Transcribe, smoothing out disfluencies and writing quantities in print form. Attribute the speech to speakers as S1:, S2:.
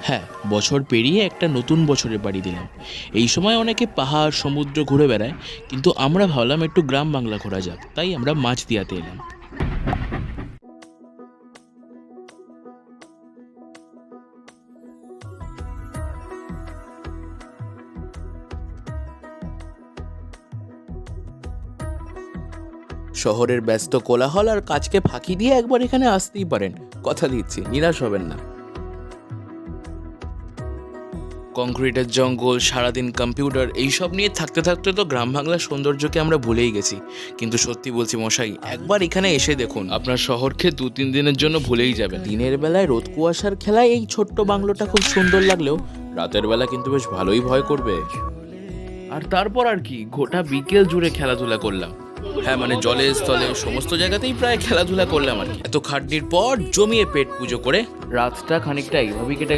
S1: হ্যাঁ, বছর পেরিয়ে একটা নতুন বছরে পাড়ি দিলাম। এই সময় অনেকে পাহাড় সমুদ্র ঘুরে বেড়ায়, কিন্তু আমরা ভাবলাম একটু গ্রাম বাংলা ঘোরা যাক, তাই আমরা মাঝদিয়াতে এলাম। শহরের ব্যস্ত কোলাহল আর কাজকে ফাঁকি দিয়ে একবার এখানে আসতেই পারেন, কথা দিচ্ছি নিরাশ হবেন না। কংক্রিটের জঙ্গল, সারাদিন কম্পিউটার, এইসব নিয়ে থাকতে থাকতে তো গ্রাম বাংলার সৌন্দর্যকে আমরা ভুলেই গেছি। কিন্তু সত্যি বলছি মশাই, একবার এখানে এসে দেখুন, আপনার শহরকে 2-3 দিনের জন্য ভুলেই যাবেন। দিনের বেলায় রোদ কুয়াশার খেলায় এই ছোট্ট বাংলোটা খুব সুন্দর লাগলেও রাতের বেলা কিন্তু বেশ ভালোই ভয় করবে। আর তারপর আর কি, গোটা বিকেল জুড়ে খেলাধুলা করলাম। হ্যাঁ, মানে জলে স্থলে সমস্ত জায়গাতেই প্রায় খেলাধুলা করলাম আর কি। এত খাটনির পর জমিয়ে পেট পুজো করে রাতটা খানিকটা এইভাবেই কেটে গেল।